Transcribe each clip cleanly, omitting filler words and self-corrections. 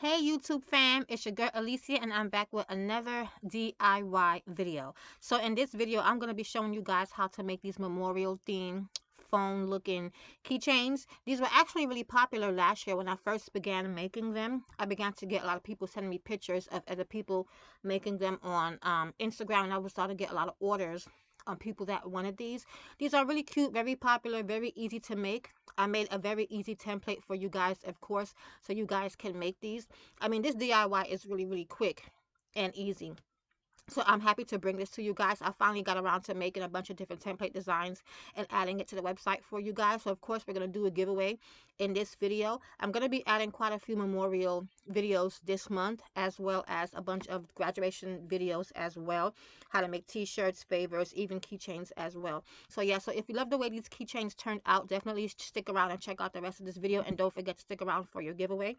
Hey YouTube fam, it's your girl Alicia and I'm back with another DIY video. So in this video, I'm going to be showing you guys how to make these memorial theme phone looking keychains. These were actually really popular last year when I first began making them. I began to get a lot of people sending me pictures of other people making them on Instagram, and I was starting to get a lot of orders on people that wanted these. These are really cute, very popular, very easy to make. I made a very easy template for you guys, of course, so you guys can make these. I mean, this DIY is really, really quick and easy. So I'm happy to bring this to you guys. I finally got around to making a bunch of different template designs and adding it to the website for you guys. So of course we're going to do a giveaway in this video. I'm going to be adding quite a few memorial videos this month, as well as a bunch of graduation videos as well. How to make t-shirts, favors, even keychains as well. So yeah, so if you love the way these keychains turned out, definitely stick around and check out the rest of this video. And don't forget to stick around for your giveaway.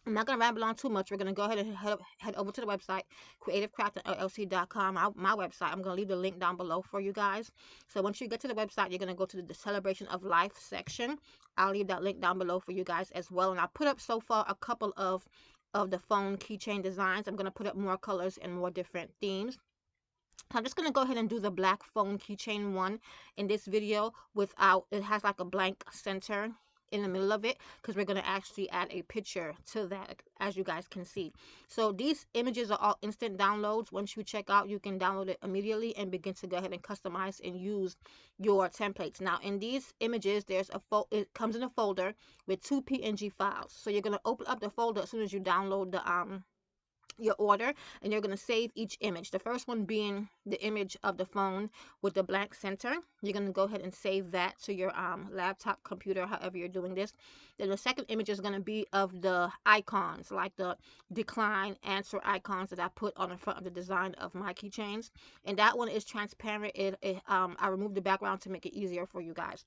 I'm not going to ramble on too much. We're going to go ahead and head over to the website, creativecraftingllc.com, my website. I'm going to leave the link down below for you guys. So once you get to the website, you're going to go to the Celebration of Life section. I'll leave that link down below for you guys as well. And I put up so far a couple of the phone keychain designs. I'm going to put up more colors and more different themes. So I'm just going to go ahead and do the black phone keychain one in this video without, it has like a blank center in the middle of it, because we're going to actually add a picture to that, as you guys can see. So these images are all instant downloads. Once you check out, you can download it immediately and begin to go ahead and customize and use your templates. Now in these images, there's it comes in a folder with 2 PNG files. So you're going to open up the folder as soon as you download the your order, and you're going to save each image. The first one being the image of the phone with the blank center. You're going to go ahead and save that to your laptop, computer, however you're doing this. Then the second image is going to be of the icons, like the decline answer icons that I put on the front of the design of my keychains, and that one is transparent. I removed the background to make it easier for you guys.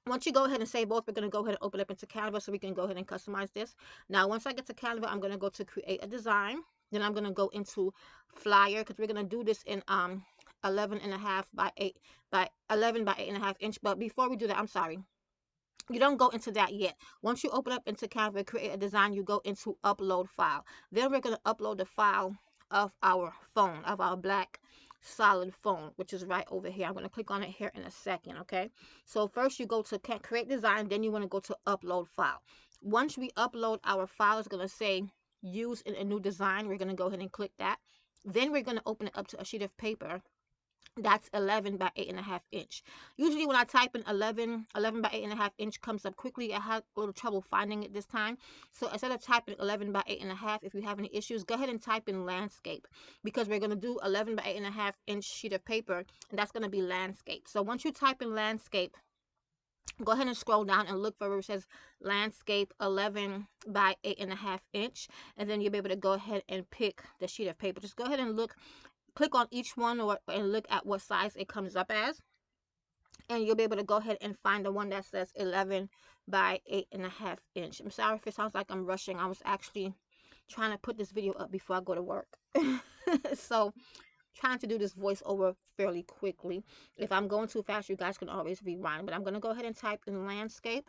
Once you go ahead and save both, we're going to go ahead and open up into Canva so we can go ahead and customize this. Now, once I get to Canva, I'm going to go to create a design. Then I'm going to go into flyer, because we're going to do this in 11.5 by 8 by 11 by 8.5 inch. But before we do that, I'm sorry, you don't go into that yet. Once you open up into Canva, create a design, you go into upload file. Then we're going to upload the file of our phone, of our black solid phone, which is right over here. I'm going to click on it here in a second. Okay, so first you go to create design, then you want to go to upload file. Once we upload our file, it's going to say use in a new design. We're going to go ahead and click that. Then we're going to open it up to a sheet of paper that's 11 by 8.5 inch. Usually when I type in 11 by 8.5 inch comes up quickly. I had a little trouble finding it this time. So instead of typing 11 by 8.5, if you have any issues, go ahead and type in landscape, because we're going to do 11 by 8.5 inch sheet of paper, and that's going to be landscape. So once you type in landscape, go ahead and scroll down and look for where it says landscape 11 by 8.5 inch, and then you'll be able to go ahead and pick the sheet of paper. Just go ahead and click on each one and look at what size it comes up as, and you'll be able to go ahead and find the one that says 11 by 8.5 inch. I'm sorry if it sounds like I'm rushing. I was actually trying to put this video up before I go to work. So trying to do this voiceover fairly quickly. If I'm going too fast, you guys can always rewind, but I'm going to go ahead and type in landscape,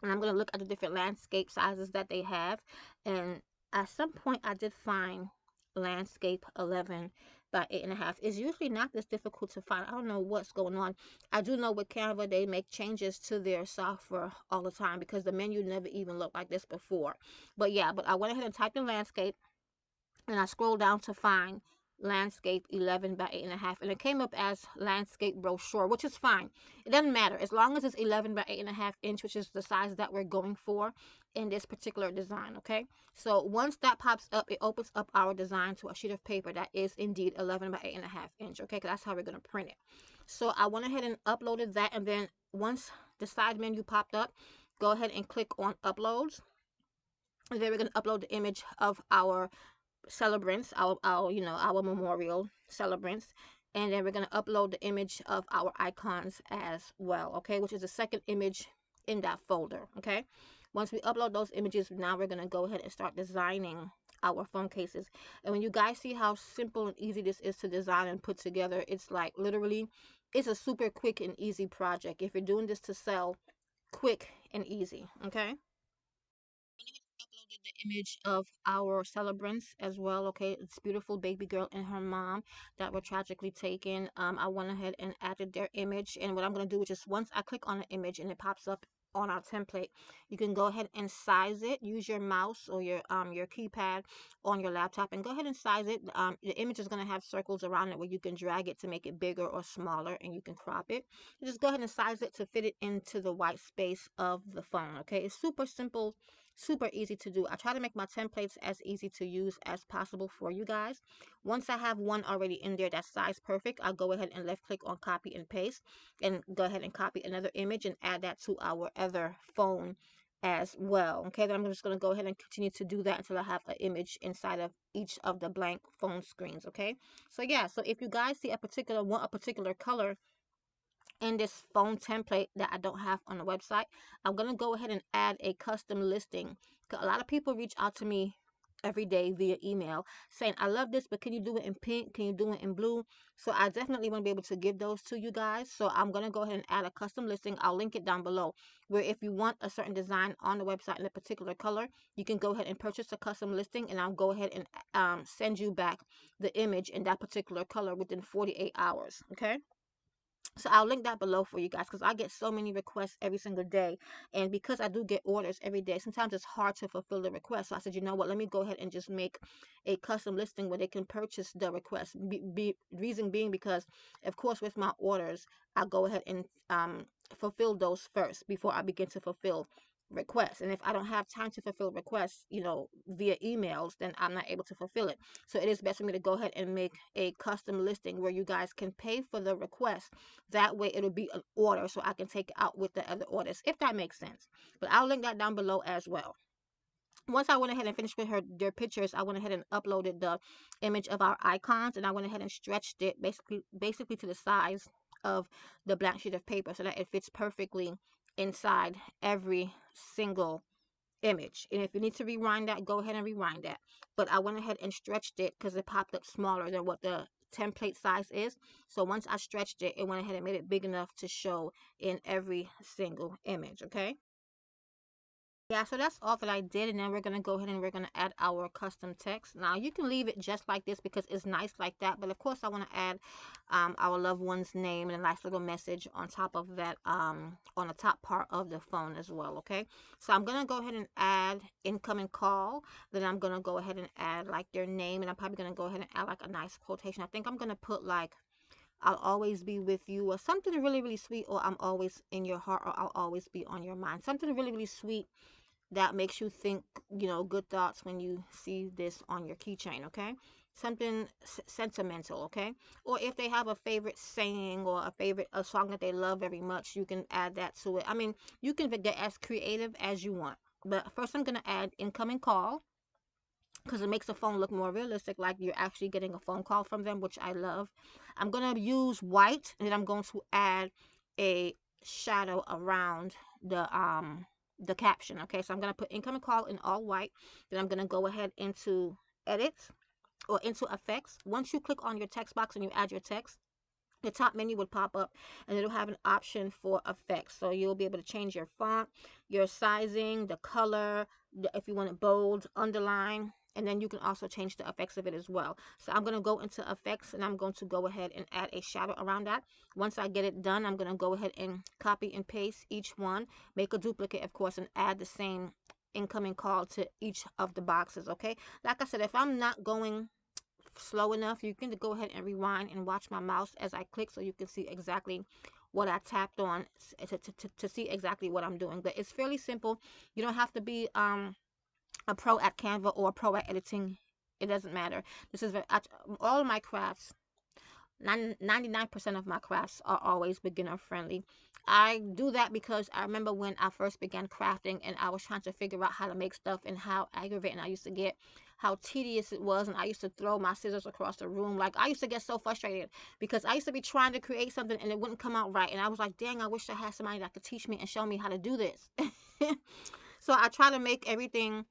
and I'm going to look at the different landscape sizes that they have. And at some point I did find landscape 11 by 8.5. It's usually not this difficult to find. I don't know what's going on. I do know with Canva, they make changes to their software all the time, because the menu never even looked like this before. But yeah, but I went ahead and typed in landscape, and I scrolled down to find landscape 11 by 8.5, and it came up as landscape brochure, which is fine. It doesn't matter as long as it's 11 by 8.5 inch, which is the size that we're going for in this particular design. Okay, so once that pops up, it opens up our design to a sheet of paper that is indeed 11 by 8.5 inch. Okay, because that's how we're going to print it. So I went ahead and uploaded that, and then once the side menu popped up, go ahead and click on uploads, and then we're going to upload the image of our celebrants, our memorial celebrants, and then we're going to upload the image of our icons as well. Okay, which is the second image in that folder. Okay, once we upload those images, now we're going to go ahead and start designing our phone cases. And when you guys see how simple and easy this is to design and put together, it's like literally, it's a super quick and easy project if you're doing this to sell. Quick and easy. Okay, uploaded image of our celebrants as well. Okay, it's beautiful baby girl and her mom that were tragically taken. I went ahead and added their image, and what I'm going to do is just once I click on the image and it pops up on our template, you can go ahead and size it. Use your mouse or your keypad on your laptop and go ahead and size it. The image is going to have circles around it where you can drag it to make it bigger or smaller, and you can crop it. You just go ahead and size it to fit it into the white space of the phone. Okay, it's super simple, super easy to do. I try to make my templates as easy to use as possible for you guys. Once I have one already in there that's size perfect, I'll go ahead and left click on copy and paste and go ahead and copy another image and add that to our other phone as well. Okay, then I'm just going to go ahead and continue to do that until I have an image inside of each of the blank phone screens. Okay, so yeah, so if you guys see a particular color in this phone template that I don't have on the website, I'm going to go ahead and add a custom listing. A lot of people reach out to me every day via email saying, I love this, but can you do it in pink? Can you do it in blue? So I definitely want to be able to give those to you guys. So I'm going to go ahead and add a custom listing. I'll link it down below, where if you want a certain design on the website in a particular color, you can go ahead and purchase a custom listing, and I'll go ahead and send you back the image in that particular color within 48 hours. Okay. So I'll link that below for you guys, because I get so many requests every single day. And because I do get orders every day, sometimes it's hard to fulfill the request. So I said, you know what, let me go ahead and just make a custom listing where they can purchase the request. Reason being because, of course, with my orders, I go ahead and fulfill those first before I begin to fulfill requests. And if I don't have time to fulfill requests, via emails, then I'm not able to fulfill it. So it is best for me to go ahead and make a custom listing where you guys can pay for the request. That way it'll be an order so I can take it out with the other orders, if that makes sense. But I'll link that down below as well. Once I went ahead and finished with their pictures, I went ahead and uploaded the image of our icons, and I went ahead and stretched it basically to the size of the blank sheet of paper so that it fits perfectly inside every single image. And if you need to rewind that, go ahead and rewind that. But I went ahead and stretched it because it popped up smaller than what the template size is. So once I stretched it, it went ahead and made it big enough to show in every single image. Okay. Yeah, so that's all that I did, and then we're going to go ahead and we're going to add our custom text. Now, you can leave it just like this because it's nice like that, but of course I want to add our loved one's name and a nice little message on top of that, on the top part of the phone as well, okay? So I'm going to go ahead and add incoming call, then I'm going to go ahead and add like their name, and I'm probably going to go ahead and add like a nice quotation. I think I'm going to put like, I'll always be with you, or something really, really sweet, or I'm always in your heart, or I'll always be on your mind. Something really, really sweet that makes you think, good thoughts when you see this on your keychain, okay? Something sentimental, okay? Or if they have a favorite saying or a song that they love very much, you can add that to it. I mean, you can get as creative as you want. But first I'm going to add incoming call, because it makes the phone look more realistic, like you're actually getting a phone call from them, which I love. I'm going to use white, and then I'm going to add a shadow around the caption. Okay, so I'm going to put incoming call in all white. Then I'm going to go ahead into edit or into effects. Once you click on your text box and you add your text, the top menu would pop up, and it'll have an option for effects. So you'll be able to change your font, your sizing, the color, if you want it bold, underline, and then you can also change the effects of it as well. So I'm going to go into effects, and I'm going to go ahead and add a shadow around that. Once I get it done, I'm going to go ahead and copy and paste each one, make a duplicate, of course, and add the same incoming call to each of the boxes. Okay, like I said, if I'm not going slow enough, you can go ahead and rewind and watch my mouse as I click, so you can see exactly what I tapped on to see exactly what I'm doing. But it's fairly simple. You don't have to be a pro at Canva or a pro at editing. It doesn't matter. This is all of my crafts. 99% of my crafts are always beginner friendly. I do that because I remember when I first began crafting and I was trying to figure out how to make stuff, and how aggravating I used to get, how tedious it was, and I used to throw my scissors across the room. Like, I used to get so frustrated because I used to be trying to create something and it wouldn't come out right, and I was like, dang, I wish I had somebody that could teach me and show me how to do this. So I try to make everything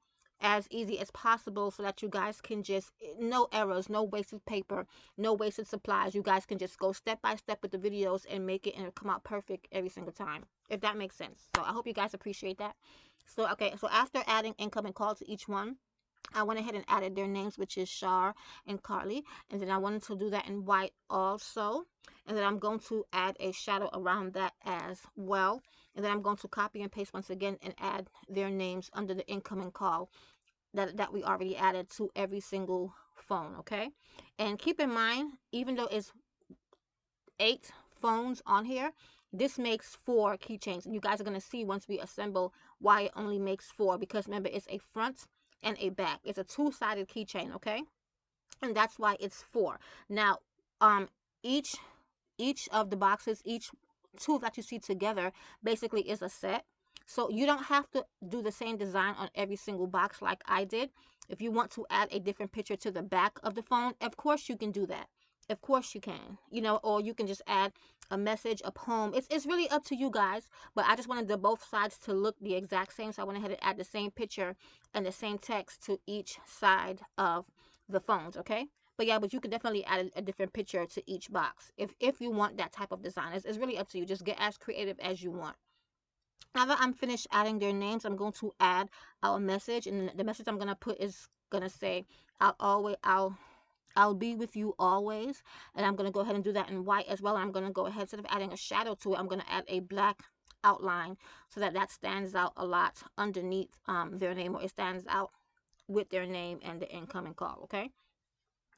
as easy as possible so that you guys can just, no errors, no wasted paper, no wasted supplies. You guys can just go step by step with the videos and make it, and it'll come out perfect every single time, if that makes sense. So I hope you guys appreciate that. So, okay, so after adding incoming call to each one, I went ahead and added their names, which is Shar and Carly. And then I wanted to do that in white also. And then I'm going to add a shadow around that as well. And then I'm going to copy and paste once again and add their names under the incoming call that we already added to every single phone, okay? And keep in mind, even though it's 8 phones on here, this makes 4 keychains. And you guys are going to see once we assemble why it only makes 4, because remember, it's a front and a back. It's a two-sided keychain, okay? And that's why it's 4. Now, um, each of the boxes, each two that you see together, basically is a set. So you don't have to do the same design on every single box like I did. If you want to add a different picture to the back of the phone, of course you can do that. Of course you can, you know, or you can just add a message, a poem. It's really up to you guys. But I just wanted the both sides to look the exact same, so I went ahead and add the same picture and the same text to each side of the phones, okay? But yeah, but you could definitely add a different picture to each box if you want that type of design. It's really up to you. Just get as creative as you want. Now that I'm finished adding their names, I'm going to add our message, and the message I'm gonna put is gonna say, I'll be with you always. And I'm gonna go ahead and do that in white as well. And I'm gonna go ahead, instead of adding a shadow to it, I'm gonna add a black outline so that that stands out a lot underneath their name, or it stands out with their name and the incoming call, okay?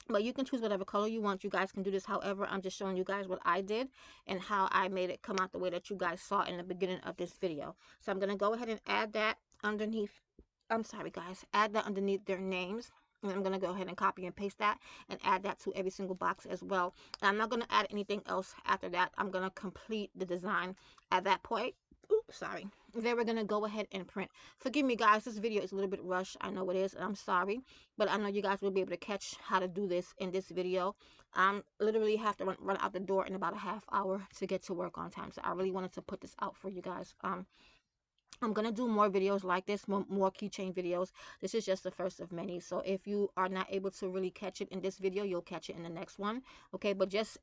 But you can choose whatever color you want. You guys can do this however. I'm just showing you guys what I did and how I made it come out the way that you guys saw in the beginning of this video. So I'm going to go ahead and add that underneath. I'm sorry guys, add that underneath their names. And I'm going to go ahead and copy and paste that and add that to every single box as well. And I'm not going to add anything else after that. I'm going to complete the design at that point. Oops, sorry. Then we're going to go ahead and print. Forgive me guys, this video is a little bit rushed. I know it is, and I'm sorry. But I know you guys will be able to catch how to do this in this video. Literally have to run out the door in about a half hour to get to work on time. So I really wanted to put this out for you guys. I'm going to do more videos like this, more keychain videos. This is just the first of many. So if you are not able to really catch it in this video, you'll catch it in the next one. Okay, but just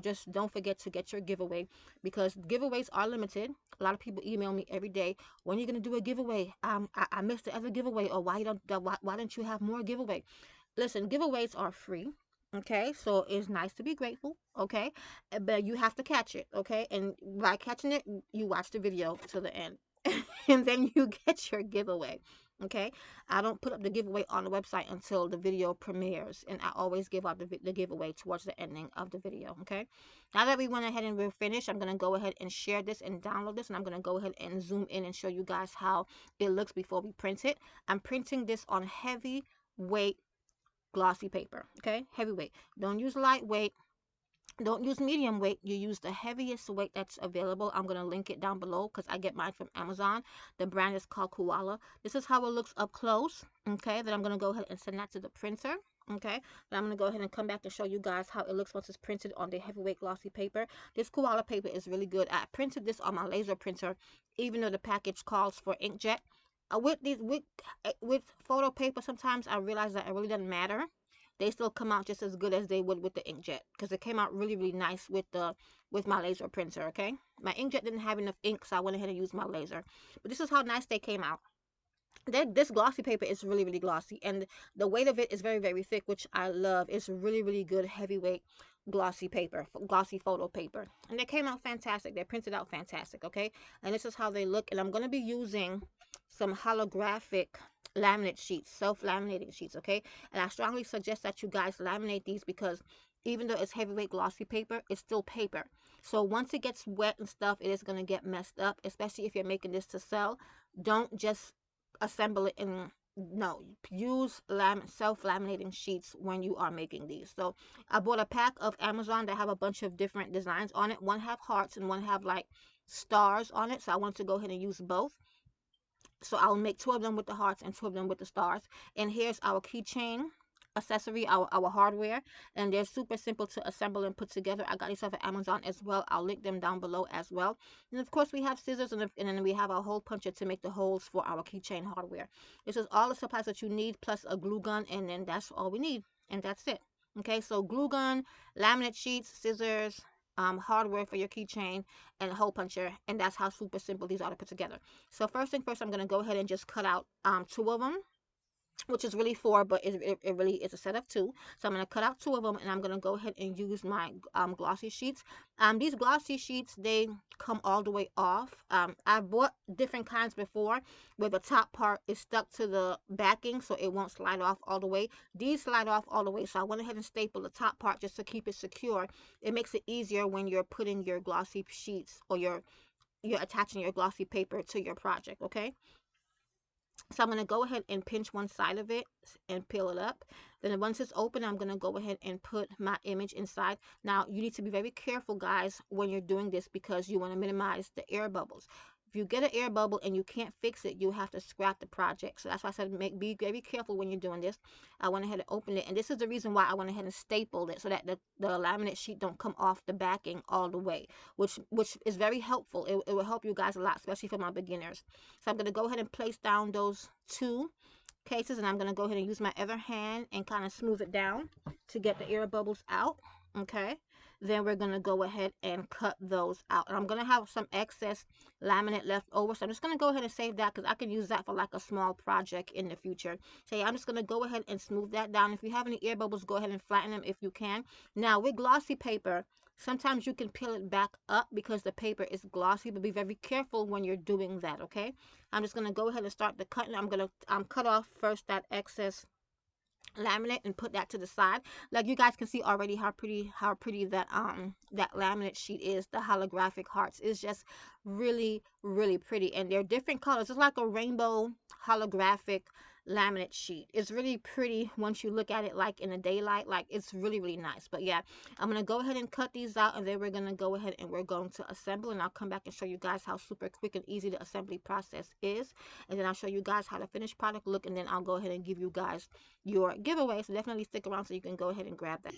just don't forget to get your giveaway, because giveaways are limited. A lot of people email me every day, when are you going to do a giveaway? I missed the other giveaway, or why don't you have more giveaway? Listen, giveaways are free. Okay, so it's nice to be grateful, okay, but you have to catch it, okay, and by catching it, you watch the video to the end. And then you get your giveaway, okay. I don't put up the giveaway on the website until the video premieres, and I always give out the giveaway towards the ending of the video, okay. Now that we went ahead and we're finished, I'm going to go ahead and share this and download this, and I'm going to go ahead and zoom in and show you guys how it looks before we print it. I'm printing this on heavy weight glossy paper, okay, heavyweight. Don't use lightweight, don't use medium weight, you use the heaviest weight that's available. I'm going to link it down below because I get mine from Amazon. The brand is called Koala. This is how it looks up close, okay. Then I'm going to go ahead and send that to the printer, okay. Then I'm going to go ahead and come back to show you guys how it looks once it's printed on the heavyweight glossy paper. This Koala paper is really good. I printed this on my laser printer, even though the package calls for inkjet. With photo paper, sometimes I realize that it really doesn't matter. They still come out just as good as they would with the inkjet, because it came out really nice with my laser printer, okay. My inkjet didn't have enough ink, so I went ahead and used my laser. But this is how nice they came out. This glossy paper is really glossy, and the weight of it is very thick, which I love. It's really good heavyweight glossy paper, glossy photo paper, and they came out fantastic. They printed out fantastic, okay. And this is how they look. And I'm going to be using some holographic laminate sheets, self-laminating sheets, okay. And I strongly suggest that you guys laminate these, because even though it's heavyweight glossy paper, it's still paper. So once it gets wet and stuff, it is going to get messed up, especially if you're making this to sell. Don't just assemble it in, no, use self-laminating sheets when you are making these. So I bought a pack of Amazon that have a bunch of different designs on it. One have hearts and one have like stars on it, so I want to go ahead and use both. So I'll make 2 of them with the hearts and 2 of them with the stars. And here's our keychain accessory, our hardware, and they're super simple to assemble and put together. I got these off of Amazon as well. I'll link them down below as well. And of course we have scissors, and then we have our hole puncher to make the holes for our keychain hardware. This is all the supplies that you need, plus a glue gun, and then that's all we need, and that's it. Okay, so glue gun, laminate sheets, scissors, hardware for your keychain, and a hole puncher, and that's how super simple these are to put together. So first thing first, I'm going to go ahead and just cut out 2 of them. which is really four, but it really is a set of two. So I'm going to cut out two of them, and I'm going to go ahead and use my glossy sheets. These glossy sheets, they come all the way off. I've bought different kinds before where the top part is stuck to the backing, so it won't slide off all the way. These slide off all the way, so I went ahead and stapled the top part just to keep it secure. It makes it easier when you're putting your glossy sheets, or you're attaching your glossy paper to your project, okay? So I'm going to go ahead and pinch one side of it and peel it up. Then once it's open, I'm going to go ahead and put my image inside. Now, you need to be very careful, guys, when you're doing this, because you want to minimize the air bubbles. If you get an air bubble and you can't fix it, you have to scrap the project. So that's why I said be very careful when you're doing this. I went ahead and opened it, and this is the reason why I went ahead and stapled it, so that the laminate sheet don't come off the backing all the way, which is very helpful. It will help you guys a lot, especially for my beginners. So I'm going to go ahead and place down those two cases, and I'm going to go ahead and use my other hand and kind of smooth it down to get the air bubbles out. Okay, then we're going to go ahead and cut those out, and I'm going to have some excess laminate left over, so I'm just going to go ahead and save that, because I can use that for like a small project in the future. So yeah, I'm just going to go ahead and smooth that down. If you have any air bubbles, go ahead and flatten them if you can. Now, with glossy paper, sometimes you can peel it back up because the paper is glossy, but be very careful when you're doing that, okay? I'm just going to go ahead and start the cutting. I'm going to cut off first that excess laminate and put that to the side. Like, you guys can see already how pretty that laminate sheet is. The holographic hearts is just really pretty, and they're different colors. It's like a rainbow holographic laminate sheet. It's really pretty once you look at it like in the daylight. Like, it's really nice. But yeah, I'm gonna go ahead and cut these out, and then we're gonna go ahead and we're going to assemble, and I'll come back and show you guys how super quick and easy the assembly process is, and then I'll show you guys how the finished product look, and then I'll go ahead and give you guys your giveaway. So definitely stick around so you can go ahead and grab that.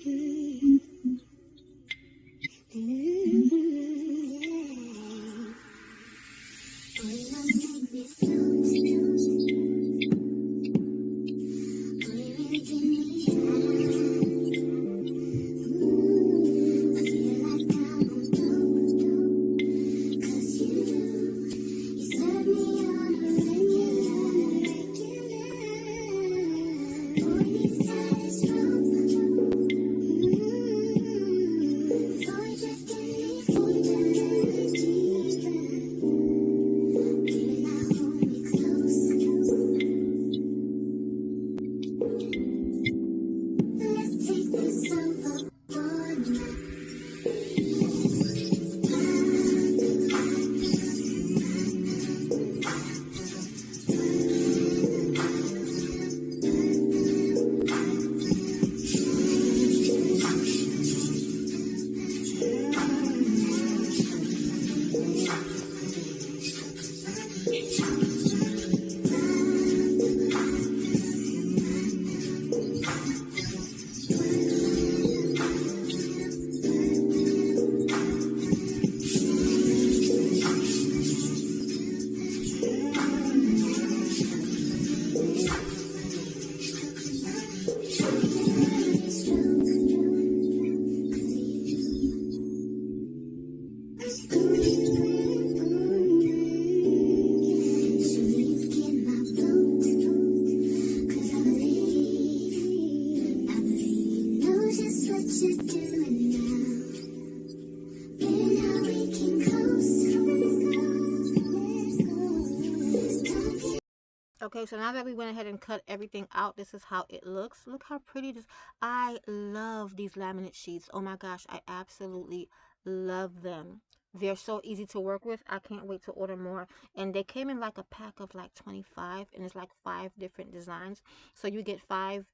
Okay, so now that we went ahead and cut everything out, this is how it looks. Look how pretty this. I love these laminate sheets. Oh my gosh, I absolutely love them. They're so easy to work with. I can't wait to order more. And they came in like a pack of like 25, and it's like 5 different designs. So you get 5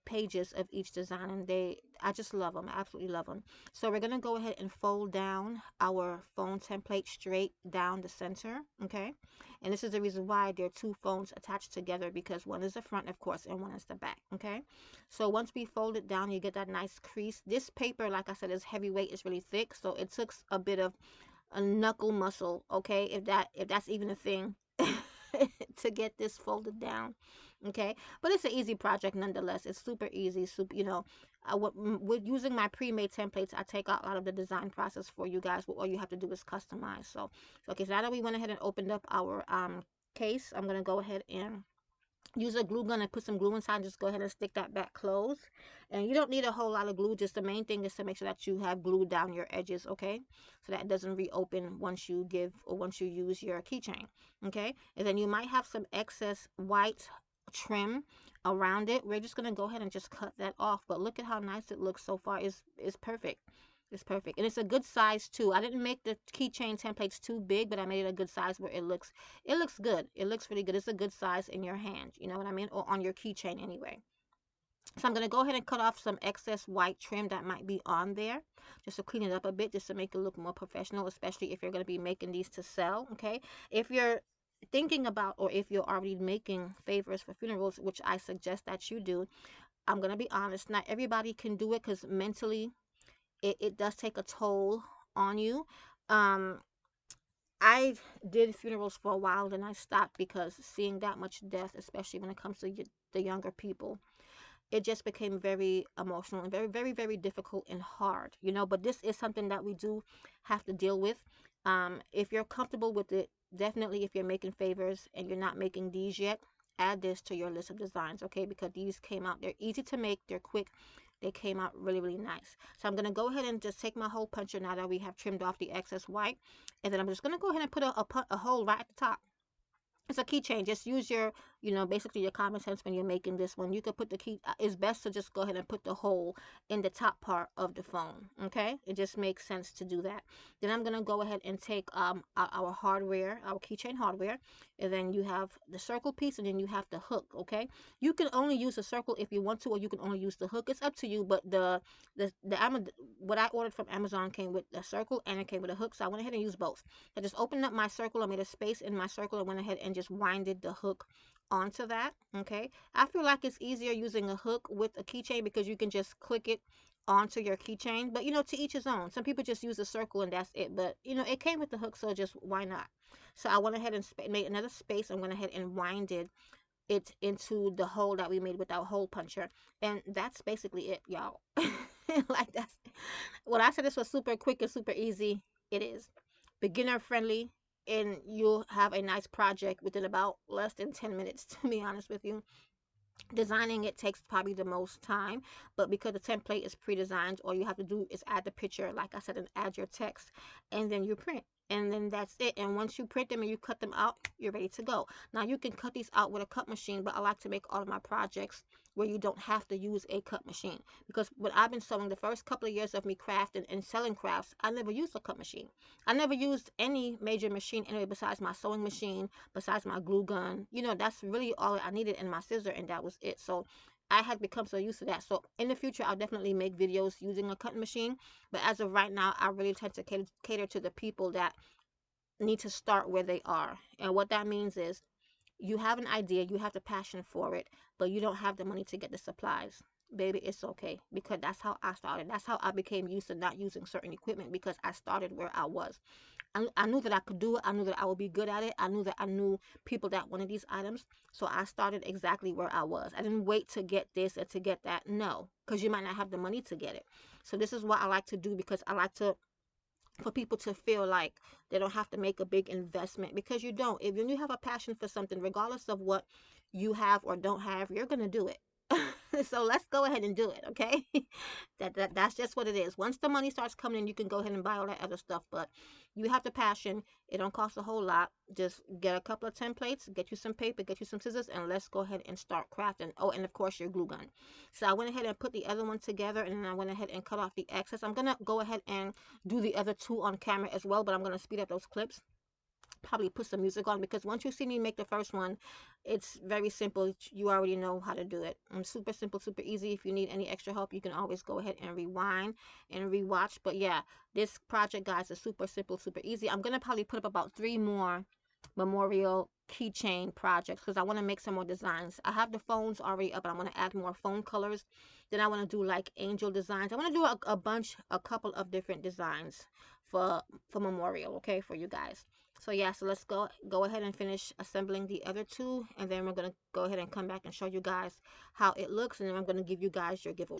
pages of each design, and I just love them. I absolutely love them. So we're gonna go ahead and fold down our phone template straight down the center, okay? And this is the reason why there are 2 phones attached together, because one is the front, of course, and one is the back, okay? So once we fold it down, you get that nice crease. This paper, like I said, is heavyweight. It's really thick, so it took a bit of a knuckle muscle, okay, if that's even a thing, to get this folded down, okay? But it's an easy project nonetheless. It's super easy. Super, with using my pre-made templates, I take out a lot of the design process for you guys. All you have to do is customize. So okay, so now that we went ahead and opened up our case, I'm gonna go ahead and use a glue gun and put some glue inside and just go ahead and stick that back closed. And you don't need a whole lot of glue, just the main thing is to make sure that you have glue down your edges, okay, so that it doesn't reopen once you give or once you use your keychain, okay. And then you might have some excess white trim around it. We're just going to go ahead and just cut that off, but look at how nice it looks so far. It's perfect. It's perfect, and it's a good size too. I didn't make the keychain templates too big, but I made it a good size where it looks good. It looks really good. It's a good size in your hand, you know what I mean, or on your keychain anyway. So I'm going to go ahead and cut off some excess white trim that might be on there, just to clean it up a bit, just to make it look more professional, especially if you're going to be making these to sell, okay? If you're thinking about, or if you're already making favors for funerals, which I suggest that you do, I'm going to be honest, not everybody can do it, because mentally it does take a toll on you. Um, I did funerals for a while, then I stopped because seeing that much death, especially when it comes to the younger people, it just became very emotional and very, very, very difficult and hard, you know. But this is something that we do have to deal with. If you're comfortable with it, definitely if you're making favors and you're not making these yet, add this to your list of designs, okay? Because these came out, they're easy to make, they're quick, they came out really, really nice. So I'm going to go ahead and just take my hole puncher now that we have trimmed off the excess white. And then I'm just going to go ahead and put a hole right at the top. It's a keychain. Just use your, you know, basically your common sense when you're making this one. You could put the key, it's best to just go ahead and put the hole in the top part of the phone, okay? It just makes sense to do that. Then I'm going to go ahead and take our hardware, our keychain hardware, and then you have the circle piece, and then you have the hook, okay? You can only use a circle if you want to, or you can only use the hook. It's up to you, but what I ordered from Amazon came with a circle and it came with a hook, so I went ahead and used both. I just opened up my circle, I made a space in my circle, and went ahead and just winded the hook onto that, okay? I feel like it's easier using a hook with a keychain because you can just click it onto your keychain, but you know, to each his own. Some people just use a circle and that's it, but you know, it came with the hook, so just why not? So I went ahead and made another space and went ahead and winded it into the hole that we made with our hole puncher, and that's basically it, y'all. Like, that's when I said this was super quick and super easy, it is beginner friendly, and you'll have a nice project within about less than 10 minutes, to be honest with you. Designing it takes probably the most time, but because the template is pre-designed, all you have to do is add the picture, like I said, and add your text, and then you print, and then that's it. And once you print them and you cut them out, you're ready to go. Now you can cut these out with a cut machine, but I like to make all of my projects where you don't have to use a cut machine, because when I've been sewing, the first couple of years of me crafting and selling crafts, I never used a cut machine. I never used any major machine anyway, besides my sewing machine, besides my glue gun. You know, that's really all I needed, and my scissor, and that was it. So I had become so used to that. So in the future, I'll definitely make videos using a cutting machine. But as of right now, I really tend to cater to the people that need to start where they are. And what that means is, you have an idea, you have the passion for it, but you don't have the money to get the supplies. Baby, it's okay, because that's how I started. That's how I became used to not using certain equipment, because I started where I was. I knew that I could do it. I knew that I would be good at it. I knew that I knew people that wanted these items. So I started exactly where I was. I didn't wait to get this or to get that. No, because you might not have the money to get it. So this is what I like to do, because I like to, for people to feel like they don't have to make a big investment, because you don't. If you have a passion for something, regardless of what you have or don't have, you're going to do it. So let's go ahead and do it, okay? That's just what it is. Once the money starts coming in, you can go ahead and buy all that other stuff, but you have the passion. It don't cost a whole lot. Just get a couple of templates, get you some paper, get you some scissors, and let's go ahead and start crafting. Oh, and of course your glue gun. So I went ahead and put the other one together, and then I went ahead and cut off the excess. I'm gonna go ahead and do the other two on camera as well, but I'm gonna speed up those clips, probably put some music on, because once you see me make the first one, it's very simple. You already know how to do it. Super simple, super easy. If you need any extra help, you can always go ahead and rewind and rewatch. But yeah, this project, guys, is super simple, super easy. I'm gonna probably put up about 3 more memorial keychain projects, because I want to make some more designs. I have the phones already up, and I want to add more phone colors. Then I want to do like angel designs. I want to do a couple of different designs for memorial, okay, for you guys. So yeah, so let's go ahead and finish assembling the other two, and then we're gonna go ahead and come back and show you guys how it looks, and then I'm gonna give you guys your giveaway.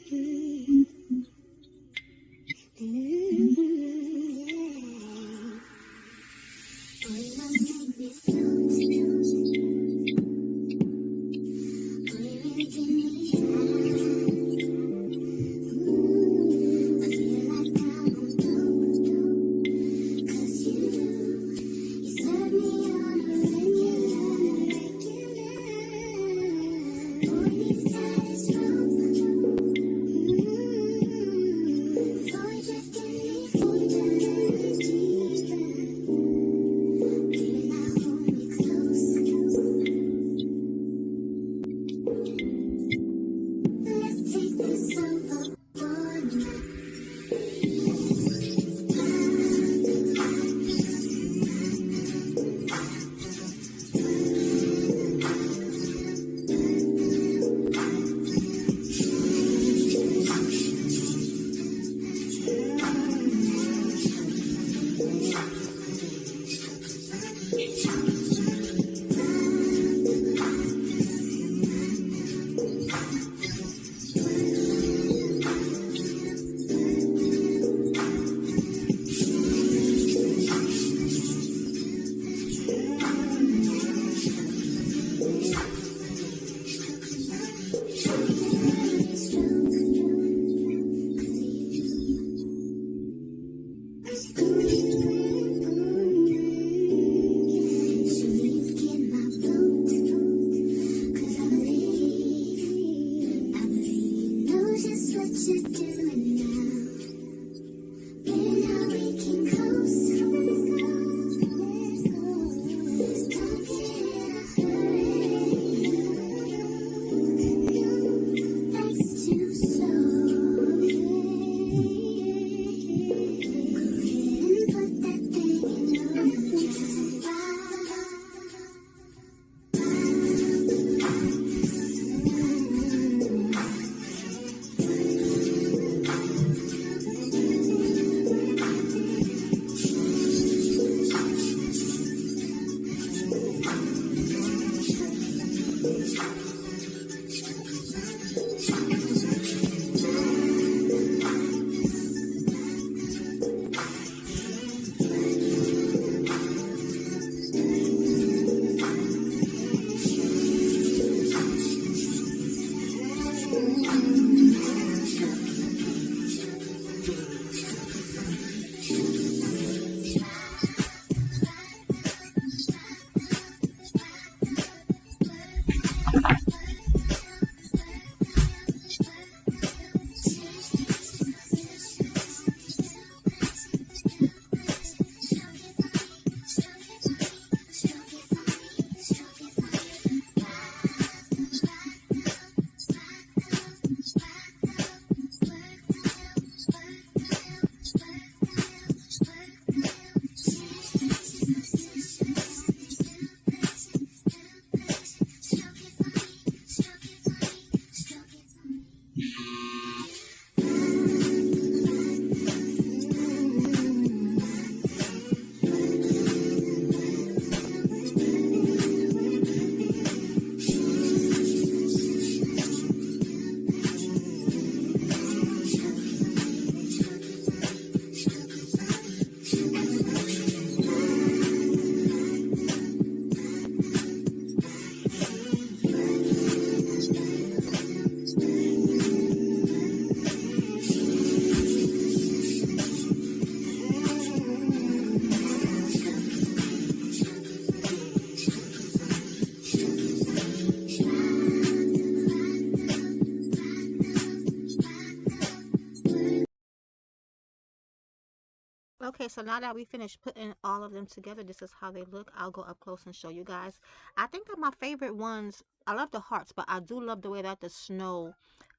Okay, so now that we finished putting all of them together, this is how they look. I'll go up close and show you guys. I think that my favorite ones, I love the hearts, but I do love the way that the snow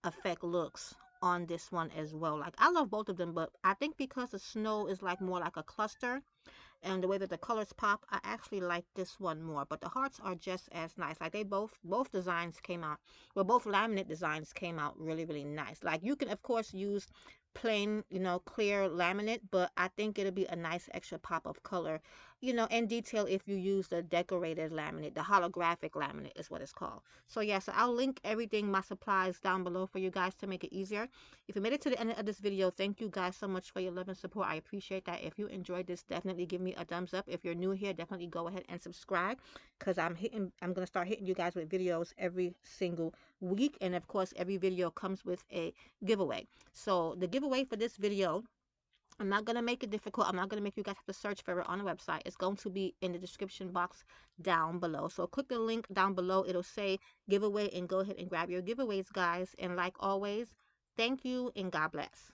effect looks on this one as well. Like, I love both of them, but I think because the snow is like more like a cluster, and the way that the colors pop, I actually like this one more. But the hearts are just as nice. Like, they both designs came out, well, both laminate designs came out really, really nice. Like, you can of course use plain, clear laminate, but I think it'll be a nice extra pop of color, and detail if you use the decorated laminate. The holographic laminate is what it's called. So yeah, so I'll link everything, my supplies, down below for you guys to make it easier. If you made it to the end of this video, thank you guys so much for your love and support. I appreciate that. If you enjoyed this, definitely give me a thumbs up. If you're new here, definitely go ahead and subscribe, because I'm gonna start hitting you guys with videos every single week. And of course, every video comes with a giveaway. So the giveaway for this video I'm not going to make it difficult. I'm not going to make you guys have to search for it on the website. It's going to be in the description box down below. So click the link down below. It'll say giveaway and go ahead and grab your giveaways, guys. And like always, thank you and God bless.